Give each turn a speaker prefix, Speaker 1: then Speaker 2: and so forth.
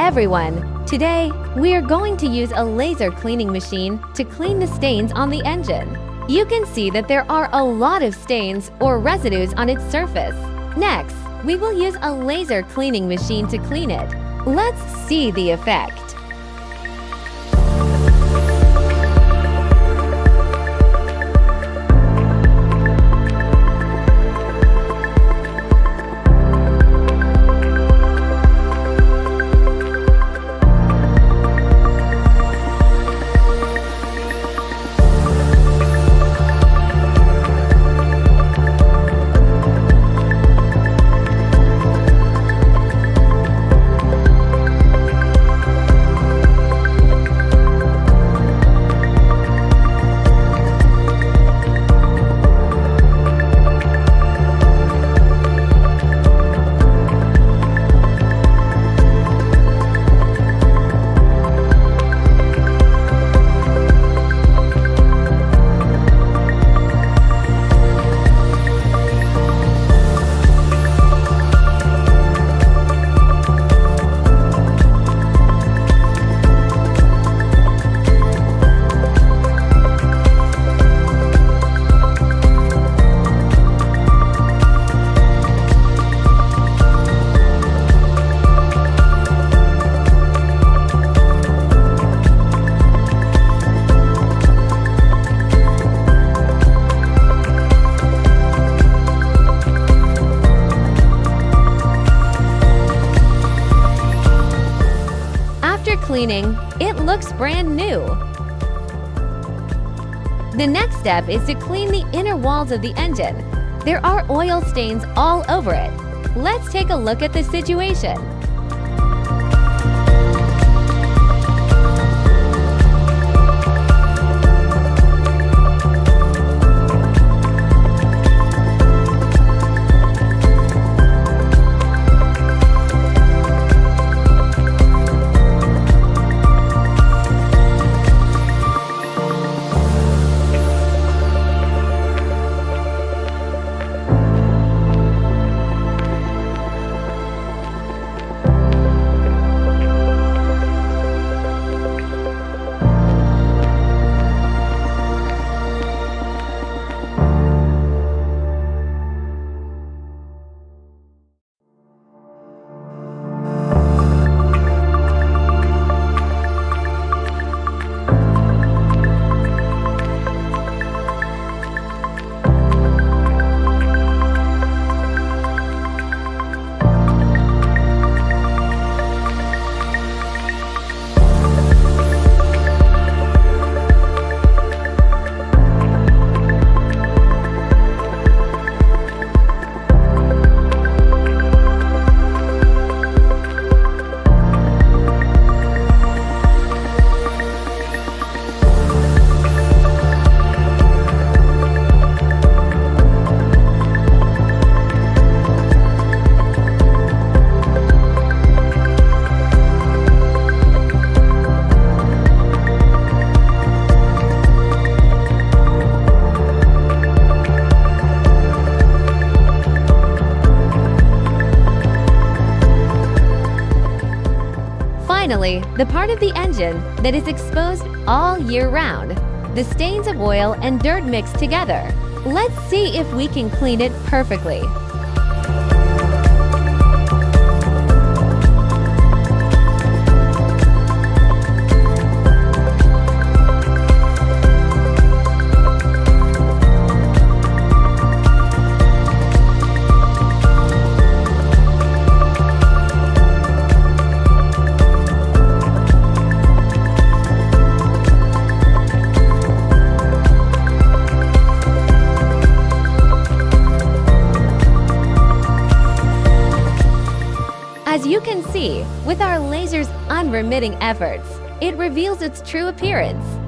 Speaker 1: everyone! Today, we are going to use a laser cleaning machine to clean the stains on the engine. You can see that there are a lot of stains or residues on its surface. Next, we will use a laser cleaning machine to clean it. Let's see the effect. Cleaning, it looks brand new. The next step is to clean the inner walls of the engine. There are oil stains all over it. Let's take a look at the situation. Finally, the part of the engine that is exposed all year round. The stains of oil and dirt mixed together. Let's see if we can clean it perfectly. As you can see, with our laser's unremitting efforts, it reveals its true appearance.